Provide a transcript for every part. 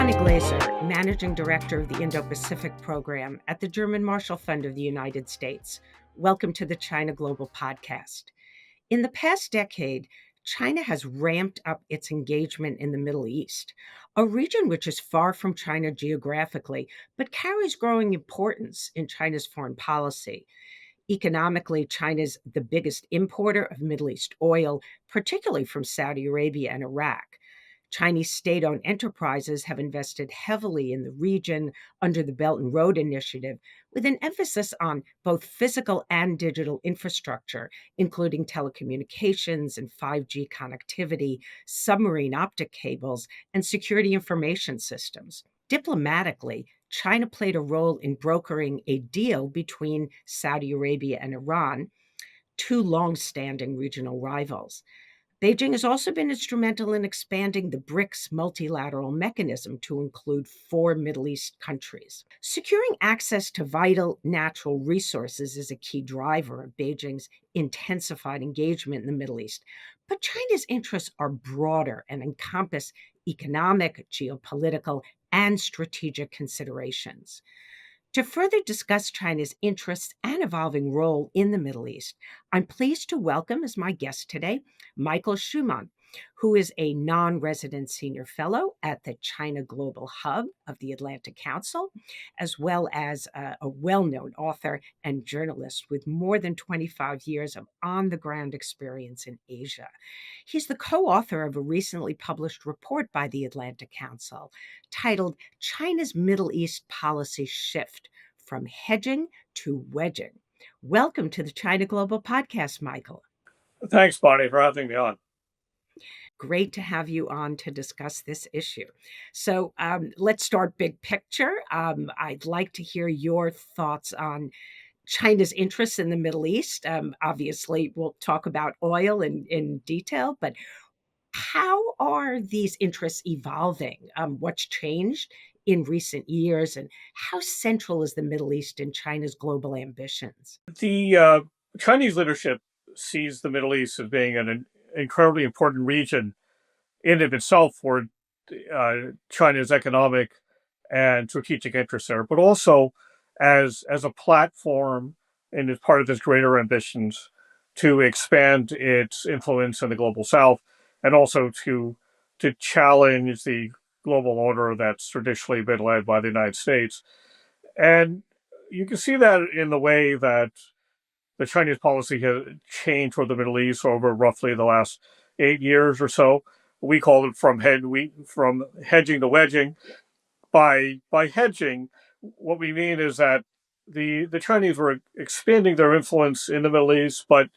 Connie Glaser, Managing Director of the Indo-Pacific Program at the German Marshall Fund of the United States. Welcome to the China Global Podcast. In the past decade, China has ramped up its engagement in the Middle East, a region which is far from China geographically, but carries growing importance in China's foreign policy. Economically, China's the biggest importer of Middle East oil, particularly from Saudi Arabia and Iraq. Chinese state owned enterprises have invested heavily in the region under the Belt and Road Initiative, with an emphasis on both physical and digital infrastructure, including telecommunications and 5G connectivity, submarine optic cables, and security information systems. Diplomatically, China played a role in brokering a deal between Saudi Arabia and Iran, two long-standing regional rivals. Beijing has also been instrumental in expanding the BRICS multilateral mechanism to include four Middle East countries. Securing access to vital natural resources is a key driver of Beijing's intensified engagement in the Middle East. But China's interests are broader and encompass economic, geopolitical, and strategic considerations. To further discuss China's interests and evolving role in the Middle East, I'm pleased to welcome as my guest today Michael Schuman, who is a non resident senior fellow at the China Global Hub of the Atlantic Council, as well as a well known author and journalist with more than 25 years of on the ground experience in Asia. He's the co author of a recently published report by the Atlantic Council titled China's Middle East Policy Shift from Hedging to Wedging. Welcome to the China Global Podcast, Michael. Thanks, Bonnie, for having me on. Great to have you on to discuss this issue. So let's start big picture. I'd like to hear your thoughts on China's interests in the Middle East. Obviously, we'll talk about oil in detail, but how are these interests evolving? What's changed in recent years, and how central is the Middle East in China's global ambitions? The Chinese leadership sees the Middle East as being an incredibly important region in and of itself for China's economic and strategic interests there, but also as a platform and as part of its greater ambitions to expand its influence in the global South, and also to challenge the global order that's traditionally been led by the United States. And you can see that in the way that the Chinese policy has changed toward the Middle East over roughly the last 8 years or so. We call it from hedging to wedging. By hedging, what we mean is that the Chinese were expanding their influence in the Middle East, but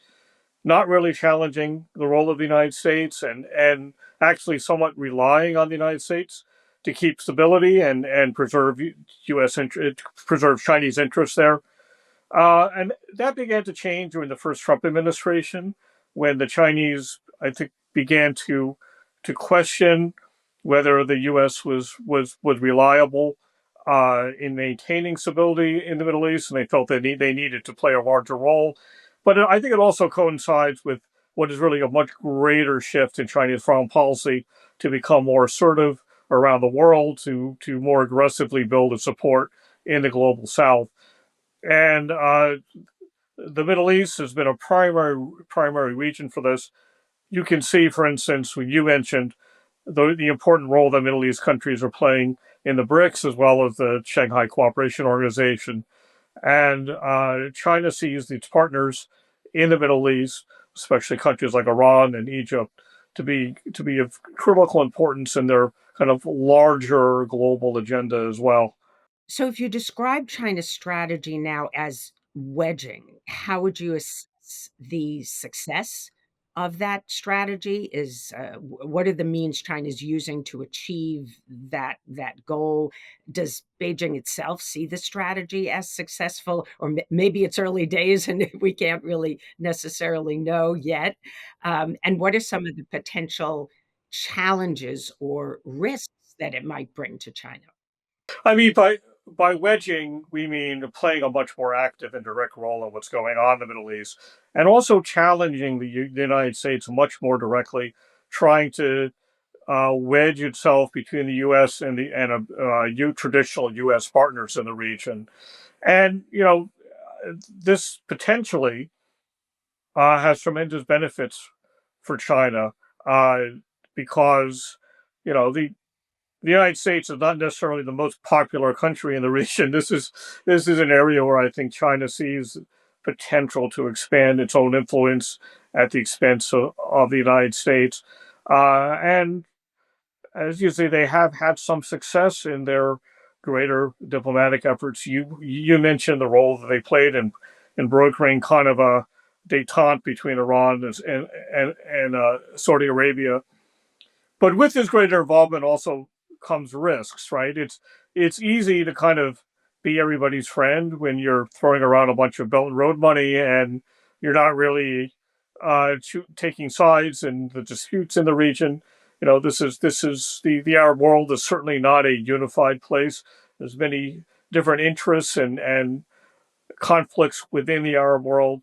not really challenging the role of the United States, and actually somewhat relying on the United States to keep stability and preserve preserve Chinese interests there. And that began to change during the first Trump administration, when the Chinese, I think, began to question whether the U.S. was reliable in maintaining stability in the Middle East, and they felt they needed to play a larger role. But I think it also coincides with what is really a much greater shift in Chinese foreign policy to become more assertive around the world, to more aggressively build its support in the global South. And the Middle East has been a primary region for this. You can see, for instance, when you mentioned the important role that Middle East countries are playing in the BRICS, as well as the Shanghai Cooperation Organization. And China sees its partners in the Middle East, especially countries like Iran and Egypt, to be of critical importance in their kind of larger global agenda as well. So, if you describe China's strategy now as wedging, how would you assess the success of that strategy? What are the means China's using to achieve that goal? Does Beijing itself see the strategy as successful, or maybe it's early days and we can't really necessarily know yet? And what are some of the potential challenges or risks that it might bring to China? I mean, by wedging, we mean playing a much more active and direct role in what's going on in the Middle East, and also challenging the United States much more directly, trying to wedge itself between the U.S. and traditional U.S. partners in the region. And this potentially has tremendous benefits for China uh, because the United States is not necessarily the most popular country in the region. This is an area where I think China sees potential to expand its own influence at the expense of the United States. And as you say, they have had some success in their greater diplomatic efforts. You mentioned the role that they played in brokering kind of a détente between Iran and Saudi Arabia. But with this greater involvement also comes risks, right? It's easy to kind of be everybody's friend when you're throwing around a bunch of Belt and Road money and you're not really taking sides in the disputes in the region. This is the Arab world is certainly not a unified place. There's many different interests and conflicts within the Arab world.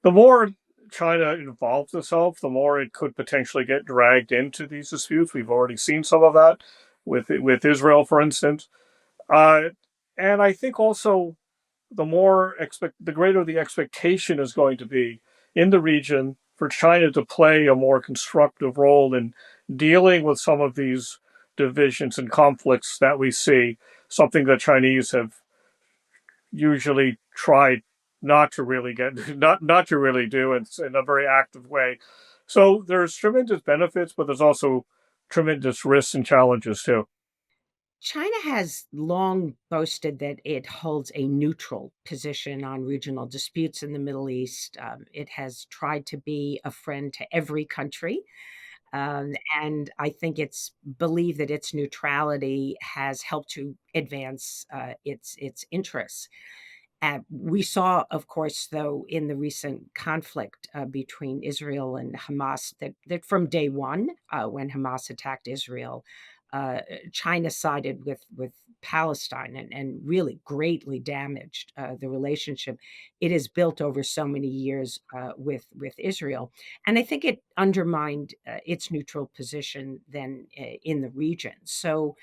The more China involves itself, the more it could potentially get dragged into these disputes. We've already seen some of that with Israel, for instance. Uh, and I think also the greater the expectation is going to be in the region for China to play a more constructive role in dealing with some of these divisions and conflicts that we see. Something that Chinese have usually tried not to really get not to really do in a very active way. So there's tremendous benefits, but there's also tremendous risks and challenges too. China has long boasted that it holds a neutral position on regional disputes in the Middle East. It has tried to be a friend to every country. And I think it's believed that its neutrality has helped to advance its interests. We saw, of course, though, in the recent conflict between Israel and Hamas, that from day one, when Hamas attacked Israel, uh, China sided with Palestine and really greatly damaged the relationship it has built over so many years with Israel, and I think it undermined its neutral position then in the region. So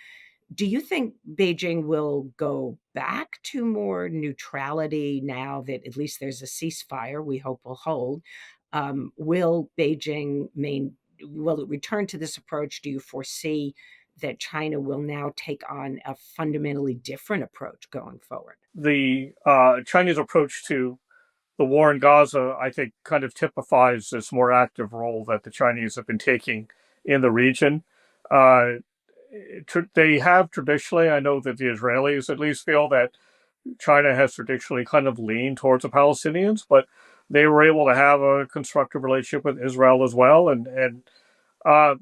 do you think Beijing will go back to more neutrality now that at least there's a ceasefire we hope will hold? Will Beijing main will it return to this approach? Do you foresee that China will now take on a fundamentally different approach going forward? The Chinese approach to the war in Gaza, I think, kind of typifies this more active role that the Chinese have been taking in the region. Uh, they have traditionally, I know that the Israelis at least feel that China has traditionally kind of leaned towards the Palestinians, but they were able to have a constructive relationship with Israel as well. Uh,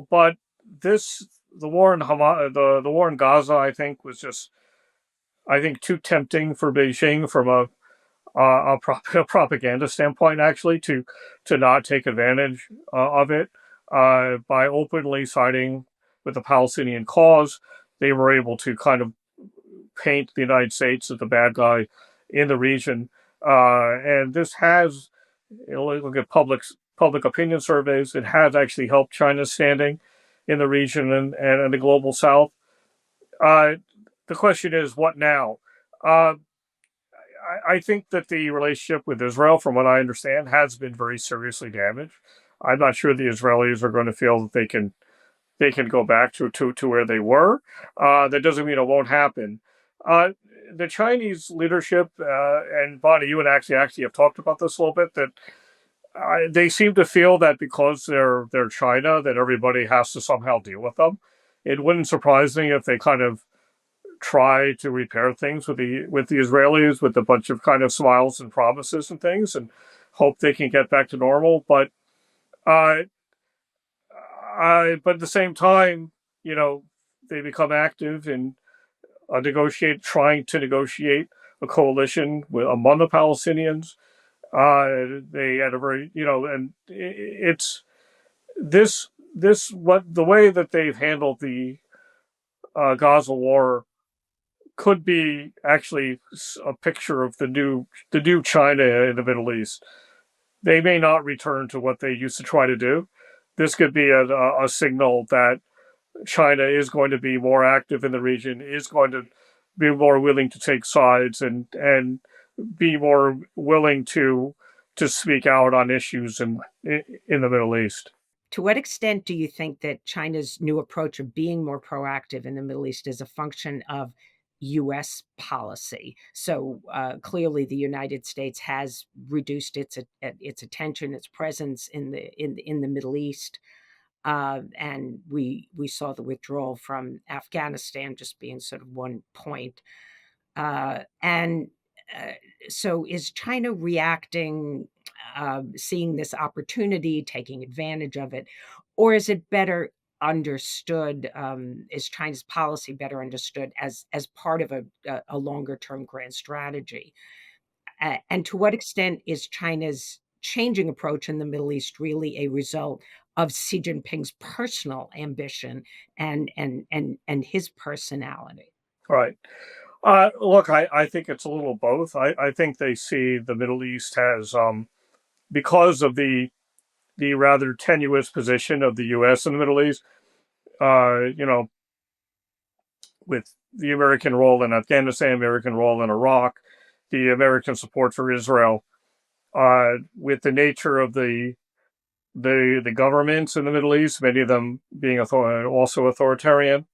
but this the war in the war in Gaza, I think, was just too tempting for Beijing from a propaganda standpoint, actually, to not take advantage of it by openly siding with the Palestinian cause. They were able to kind of paint the United States as the bad guy in the region, and this has, look at public opinion surveys. It has actually helped China's standing in the region and the global South. Uh, the question is, what now? Uh, I think that the relationship with Israel, from what I understand, has been very seriously damaged. I'm not sure the Israelis are going to feel that they can go back to where they were. That doesn't mean it won't happen. Uh, the Chinese leadership, and Bonnie, you and actually have talked about this a little bit, that they seem to feel that because they're China, that everybody has to somehow deal with them. It wouldn't surprise me if they kind of try to repair things with the Israelis with a bunch of kind of smiles and promises and things, and hope they can get back to normal. Uh, but at the same time, you know, they become active in trying to negotiate a coalition among the Palestinians. They had a very, and it's this what the way that they've handled the Gaza war could be actually a picture of the new China in the Middle East. They may not return to what they used to try to do. this could be a signal that China is going to be more active in the region, is going to be more willing to take sides, and be more willing to speak out on issues in the Middle East. To what extent do you think that China's new approach of being more proactive in the Middle East is a function of US policy? So clearly, the United States has reduced its attention, its presence in the Middle East, and we saw the withdrawal from Afghanistan just being sort of one point. And uh, so, is China reacting, seeing this opportunity, taking advantage of it, or is it better understood? Is China's policy better understood as part of a longer term grand strategy? And to what extent is China's changing approach in the Middle East really a result of Xi Jinping's personal ambition and his personality? Right. Look, I think it's a little both. I think they see the Middle East as, because of the rather tenuous position of the U.S. in the Middle East, you know, with the American role in Afghanistan, American role in Iraq, the American support for Israel, with the nature of the governments in the Middle East, many of them being also authoritarian,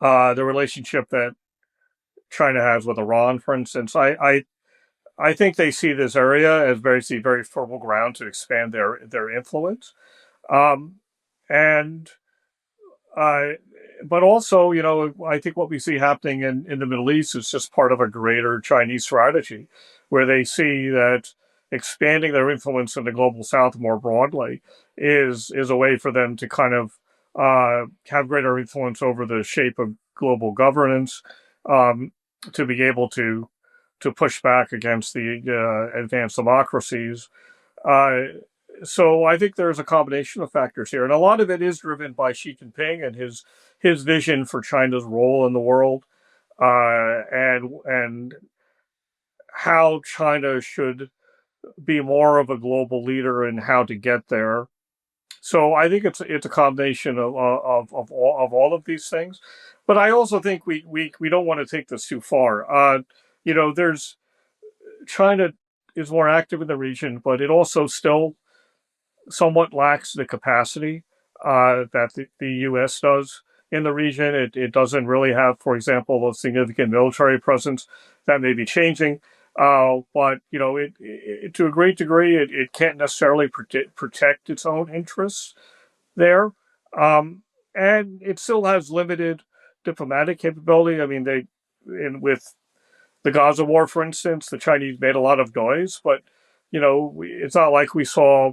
the relationship that China has with Iran, for instance. I think they see this area as very fertile ground to expand their influence, um, and uh, but also, I think what we see happening in the Middle East is just part of a greater Chinese strategy, where they see that expanding their influence in the global South more broadly is a way for them to kind of have greater influence over the shape of global governance, um, to be able to push back against the advanced democracies. Uh, so I think there's a combination of factors here, and a lot of it is driven by Xi Jinping and his vision for China's role in the world, and how China should be more of a global leader and how to get there. So I think it's a combination of all of these things, but I also think we don't want to take this too far. There's China is more active in the region, but it also still somewhat lacks the capacity that the U.S. does in the region. It doesn't really have, for example, a significant military presence. That may be changing, but to a great degree, it can't necessarily protect its own interests there, and it still has limited diplomatic capability. I mean, with the Gaza war, for instance, the Chinese made a lot of noise, but it's not like we saw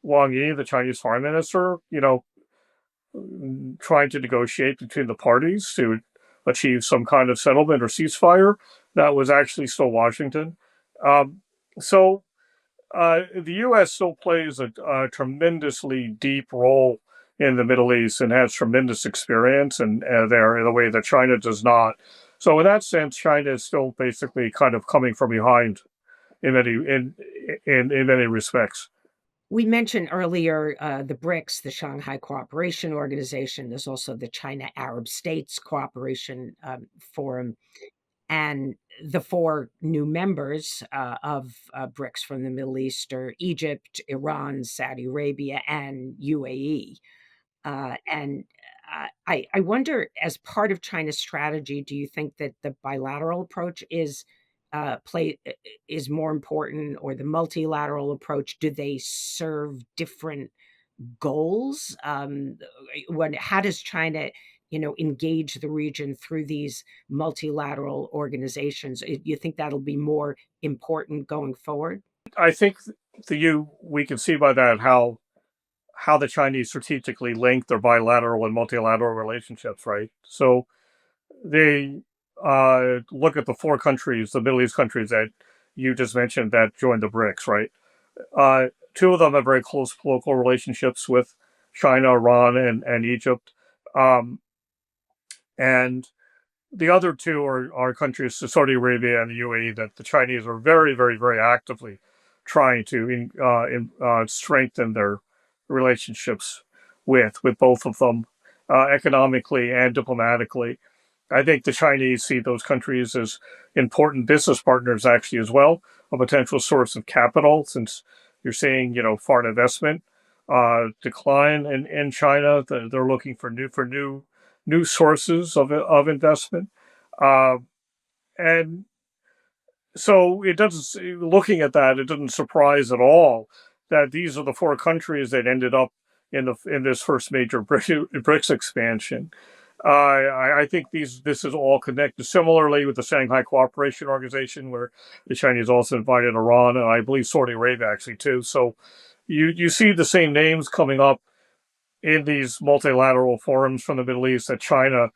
Wang Yi, the Chinese foreign minister, trying to negotiate between the parties to achieve some kind of settlement or ceasefire. That was actually still Washington. Um, so the U.S. still plays a tremendously deep role in the Middle East and has tremendous experience and there in a way that China does not. So in that sense, China is still basically kind of coming from behind in many respects. We mentioned earlier the BRICS, the Shanghai Cooperation Organization. There's also the China Arab States Cooperation Forum, and the four new members of BRICS from the Middle East are Egypt, Iran, Saudi Arabia, and UAE. And I wonder, as part of China's strategy, do you think that the bilateral approach is more important, or the multilateral approach? Do they serve different goals? How does China, engage the region through these multilateral organizations? You think that'll be more important going forward? I think we can see by that how the Chinese strategically link their bilateral and multilateral relationships, right? So they look at the four countries, the Middle East countries that you just mentioned that joined the BRICS, right? Two of them have very close local relationships with China, Iran, and Egypt. Um, and the other two are countries, Saudi Arabia and the UAE, that the Chinese are very, very, very actively trying to strengthen relationships with both of them, economically and diplomatically. I think the Chinese see those countries as important business partners actually as well, a potential source of capital since you're seeing foreign investment decline in China. They're looking for new sources of investment, uh, and so it doesn't. Looking at that, it doesn't surprise at all that these are the four countries that ended up in this first major BRICS expansion. I think this is all connected. Similarly, with the Shanghai Cooperation Organization, where the Chinese also invited Iran and I believe Saudi Arabia actually too. So you see the same names coming up in these multilateral forums from the Middle East that China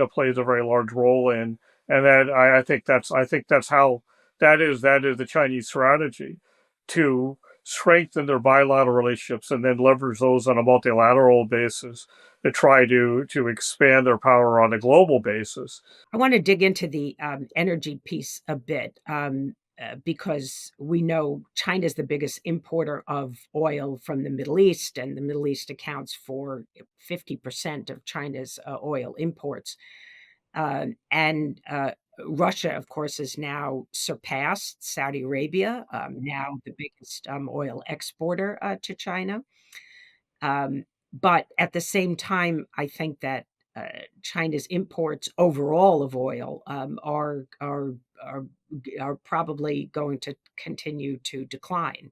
plays a very large role in, and that I think that's how that is the Chinese strategy to strengthen their bilateral relationships and then leverage those on a multilateral basis to try to expand their power on a global basis. I want to dig into the energy piece a bit because we know China is the biggest importer of oil from the Middle East, and the Middle East accounts for 50% of China's oil imports. And Russia, of course, has now surpassed Saudi Arabia, now the biggest oil exporter to China. Um, but at the same time, I think that China's imports overall of oil are are probably going to continue to decline.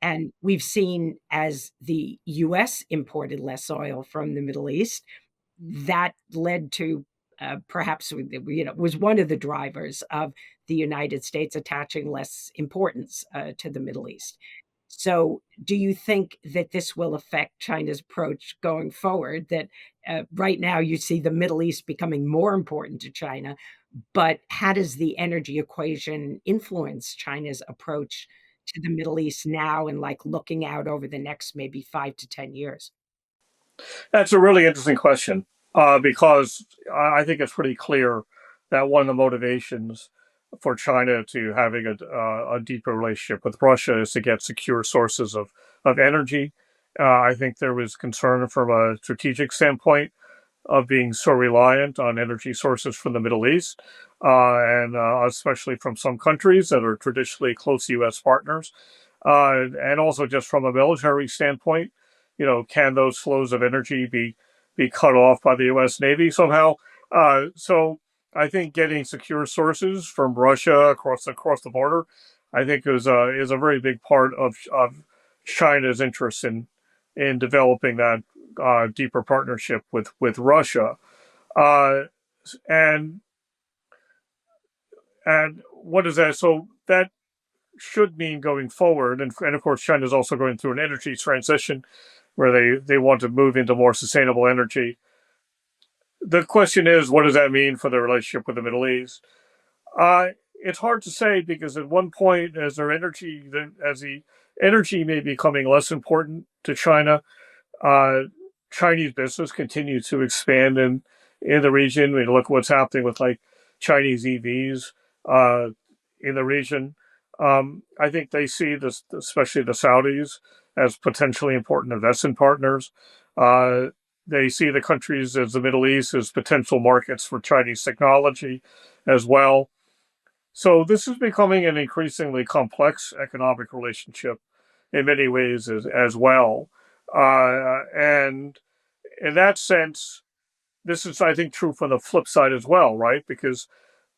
And we've seen as the US imported less oil from the Middle East, that led to perhaps was one of the drivers of the United States attaching less importance to the Middle East. So, do you think that this will affect China's approach going forward? That right now you see the Middle East becoming more important to China, but how does the energy equation influence China's approach to the Middle East now and like looking out over the next maybe 5 to 10 years? That's a really interesting question because I think it's pretty clear that one of the motivations for China to having a deeper relationship with Russia is to get secure sources of energy. I think there was concern from a strategic standpoint of being so reliant on energy sources from the Middle East, and especially from some countries that are traditionally close U.S. partners, and also just from a military standpoint, can those flows of energy be cut off by the U.S. Navy somehow? So I think getting secure sources from Russia across the border, I think is a very big part of China's interest in developing that deeper partnership with Russia. Uh, and and what is that? So that should mean going forward, and of course, China is also going through an energy transition where they want to move into more sustainable energy. The question is, what does that mean for the relationship with the Middle East? It's hard to say because at one point, as the energy may be becoming less important to China, uh, Chinese business continues to expand in the region. We look at what's happening with like Chinese EVs uh, in the region. I think they see this, especially the Saudis, as potentially important investment partners. Uh, they see the countries as the Middle East as potential markets for Chinese technology as well. So this is becoming an increasingly complex economic relationship in many ways as well. And in that sense, this is, I think, true for the flip side as well, right? Because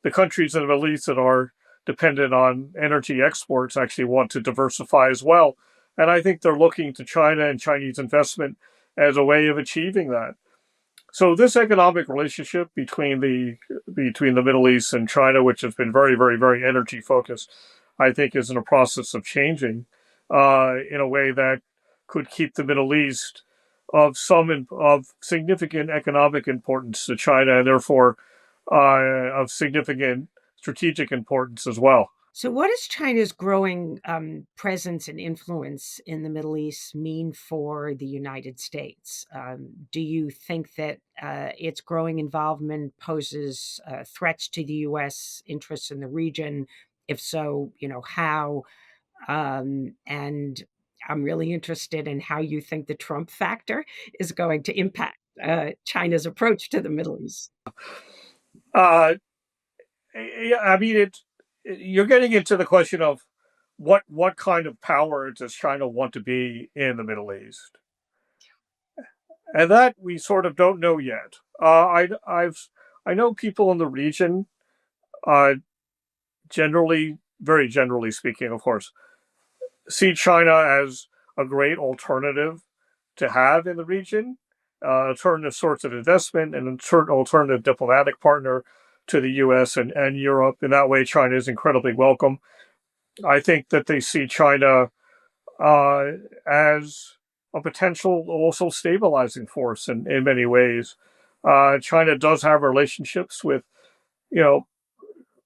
the countries in the Middle East that are dependent on energy exports actually want to diversify as well. And I think they're looking to China and Chinese investment as a way of achieving that. So this economic relationship between the Middle East and China, which has been very, very, very energy focused, I think is in a process of changing in a way that could keep the Middle East of significant economic importance to China, and therefore of significant strategic importance as well. So, what does China's growing presence and influence in the Middle East mean for the United States? Do you think that its growing involvement poses threats to the U.S. interests in the region? If so, how? And I'm really interested in how you think the Trump factor is going to impact China's approach to the Middle East. Uh, yeah, I mean, you're getting into the question of what kind of power does China want to be in the Middle East, and that we sort of don't know yet. I know people in the region, uh, generally, very generally speaking, of course, see China as a great alternative to have in the region, alternative sorts of investment, and an alternative diplomatic partner to the U.S. and Europe. In that way, China is incredibly welcome. I think that they see China uh, as a potential also stabilizing force in many ways. China does have relationships with, you know,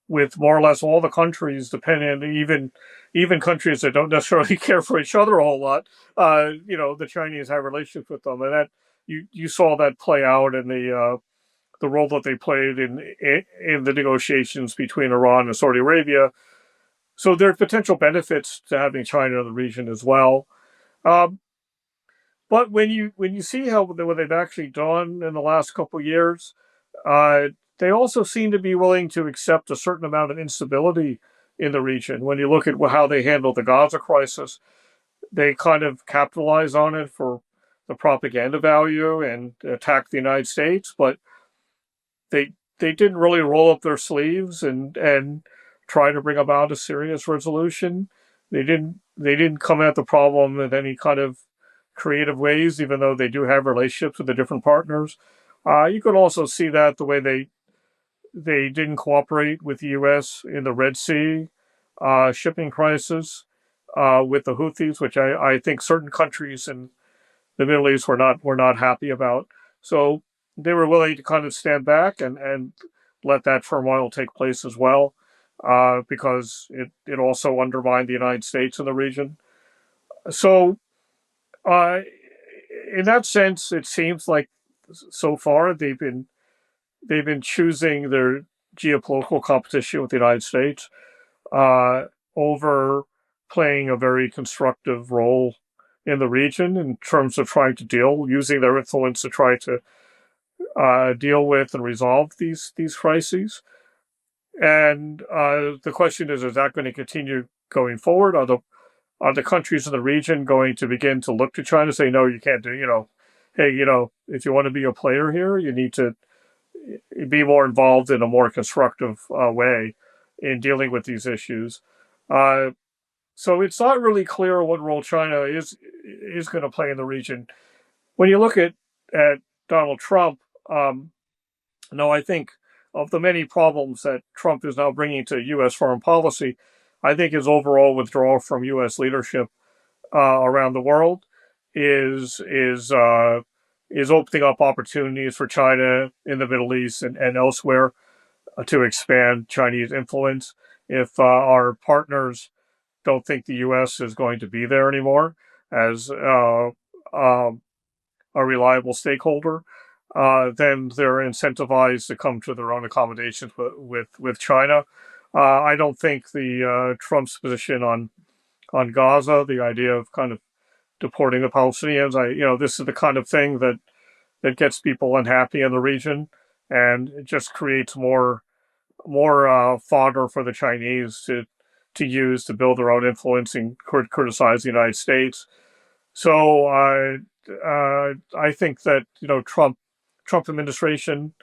with more or less all the countries, depending even countries that don't necessarily care for each other a whole lot. The Chinese have relationships with them, and that you saw that play out in the role that they played in the negotiations between Iran and Saudi Arabia. So there are potential benefits to having China in the region as well. Um, but when you see how what they've actually done in the last couple of years, uh, they also seem to be willing to accept a certain amount of instability in the region. When you look at how they handled the Gaza crisis, they kind of capitalize on it for the propaganda value and attack the United States, but they didn't really roll up their sleeves and try to bring about a serious resolution. They didn't come at the problem in any kind of creative ways, even though they do have relationships with the different partners. You could also see that the way they didn't cooperate with the U.S. in the Red Sea shipping crisis with the Houthis, which I think certain countries in the Middle East were not happy about. So they were willing to kind of stand back and let that turmoil take place as well, because it also undermined the United States in the region. So uh, in that sense, it seems like so far they've been choosing their geopolitical competition with the United States uh, over playing a very constructive role in the region in terms of trying to using their influence to try to deal with and resolve these crises. And the question is that going to continue going forward? Are the countries in the region going to begin to look to China and say, no, you can't do, hey, if you want to be a player here, you need to be more involved in a more constructive way in dealing with these issues. Uh, so it's not really clear what role China is going to play in the region. When you look at Donald Trump, no, I think of the many problems that Trump is now bringing to U.S. foreign policy, I think his overall withdrawal from U.S. leadership around the world is opening up opportunities for China in the Middle East and elsewhere to expand Chinese influence. If our partners don't think the U.S. is going to be there anymore as um, a reliable stakeholder, then they're incentivized to come to their own accommodations with China. I don't think the Trump's position on Gaza, the idea of kind of deporting the Palestinians, this is the kind of thing that gets people unhappy in the region, and it just creates more fodder for the Chinese to use to build their own influence and criticize the United States. So I think that Trump administration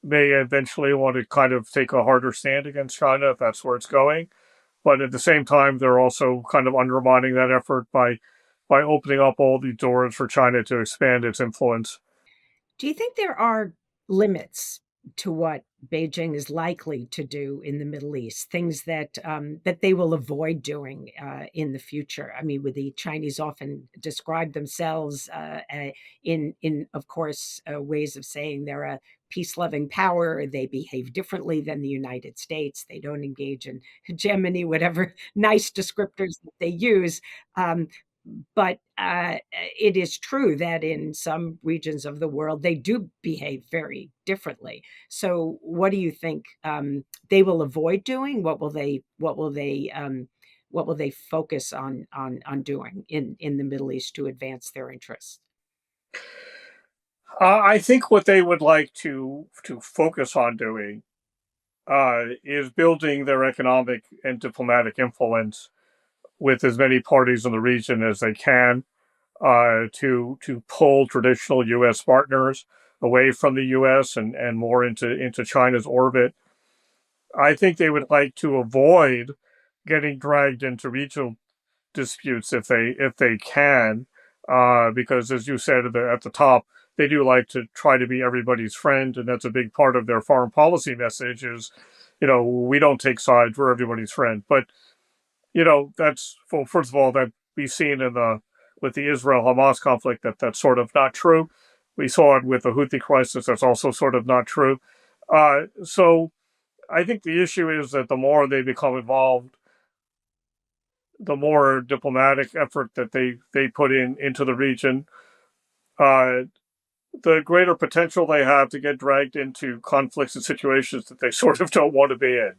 may eventually want to kind of take a harder stand against China if that's where it's going. But at the same time, they're also kind of undermining that effort by opening up all the doors for China to expand its influence. Do you think there are limits to what Beijing is likely to do in the Middle East? Things that they will avoid doing in the future. I mean, with the Chinese often describe themselves in of course ways of saying they're a peace-loving power. They behave differently than the United States. They don't engage in hegemony, whatever nice descriptors that they use. Um, but it is true that in some regions of the world they do behave very differently. So, what do you think they will avoid doing? What will they What will they focus on doing in the Middle East to advance their interests? I think what they would like to focus on doing is building their economic and diplomatic influence with as many parties in the region as they can, to pull traditional U.S. partners away from the U.S. and more into China's orbit. I think they would like to avoid getting dragged into regional disputes if they can, because as you said at the top, they do like to try to be everybody's friend, and that's a big part of their foreign policy message. Is we don't take sides; we're everybody's friend. But that's, well, first of all, that we've seen in the with the Israel Hamas conflict that's sort of not true. We saw it with the Houthi crisis. That's also sort of not true. So I think the issue is that the more they become involved, the more diplomatic effort that they put into the region, uh, the greater potential they have to get dragged into conflicts and situations that they sort of don't want to be in.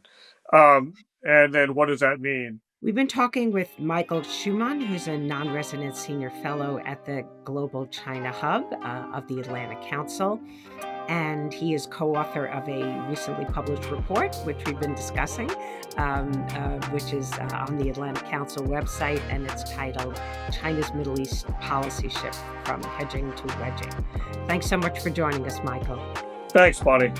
And then what does that mean? We've been talking with Michael Schuman, who's a non resident senior fellow at the Global China Hub of the Atlantic Council. And he is co author of a recently published report, which we've been discussing, which is on the Atlantic Council website, and it's titled China's Middle East Policy Shift from Hedging to Wedging. Thanks so much for joining us, Michael. Thanks, Bonnie.